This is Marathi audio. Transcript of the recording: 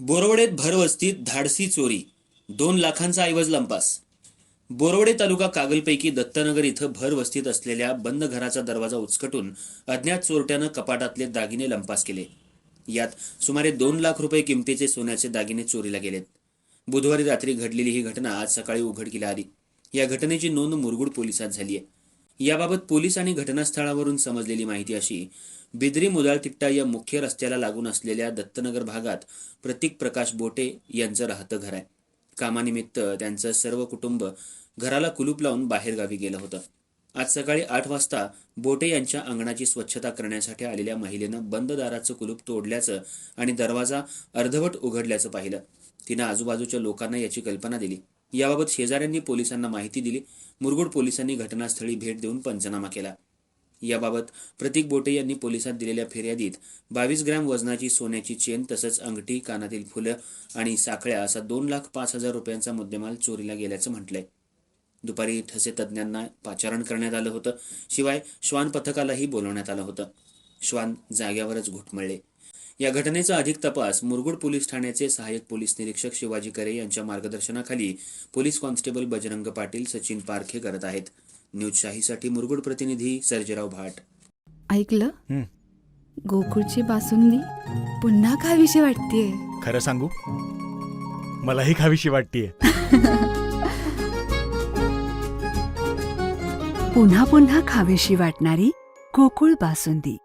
बोरवडेत भरवस्तीत धाडसी चोरी, 2 लाखांचा ऐवज लंपास. बोरवडे तालुका कागलपैकी दत्तनगर इथं भरवस्तीत असलेल्या बंद घराचा दरवाजा उचकटून अज्ञात चोरट्यानं कपाटातले दागिने लंपास केले. यात सुमारे 2 लाख रुपये किमतीचे सोन्याचे दागिने चोरीला गेलेत. बुधवारी रात्री घडलेली ही घटना आज सकाळी उघडकीला आली. या घटनेची नोंद मुरगुड पोलिसात झाली आहे. याबाबत पोलीस आणि घटनास्थळावरून समजलेली माहिती अशी: बिद्री मुदाळतिट्टा या मुख्य रस्त्याला लागून असलेल्या दत्तनगर भागात प्रतीक प्रकाश बोटे यांचं राहतं घर आहे. कामानिमित्त त्यांचं सर्व कुटुंब घराला कुलूप लावून बाहेरगावी गेलं होतं. आज सकाळी 8 वाजता बोटे यांच्या अंगणाची स्वच्छता करण्यासाठी आलेल्या महिलेनं बंद दाराचं कुलूप तोडल्याचं आणि दरवाजा अर्धवट उघडल्याचं पाहिलं. तिनं आजूबाजूच्या लोकांना याची कल्पना दिली. याबाबत शेजाऱ्यांनी पोलिसांना माहिती दिली. मुरगुड पोलिसांनी घटनास्थळी भेट देऊन पंचनामा केला. याबाबत प्रतीक बोटे यांनी पोलिसात दिलेल्या फिर्यादीत 22 ग्रॅम वजनाची सोन्याची चेन तसंच अंगठी, कानातील फुलं आणि साखळ्या असा 2,05,000 रुपयांचा मुद्देमाल चोरीला गेल्याचं म्हटलंय. दुपारी ठसे तज्ज्ञांना पाचारण करण्यात आलं होतं. शिवाय श्वान पथकालाही बोलवण्यात आलं होतं. श्वान जाग्यावरच घुटमळले. या घटनेचा अधिक तपास मुरगुड पोलीस ठाण्याचे सहाय्यक पोलीस निरीक्षक शिवाजी करे यांच्या मार्गदर्शनाखाली पोलीस कॉन्स्टेबल बजरंग पाटील, सचिन पारखे करत आहेत. न्यूज शाहीसाठी मुरगुड प्रतिनिधी सर्जेराव भाट. ऐकलं? गोकुळची बासुंदी पुन्हा खावीशी वाटतेय. खरं सांगू, मलाही खावीशी वाटतेय. पुन्हा पुन्हा खावीशी वाटणारी गोकुळ बासुंदी.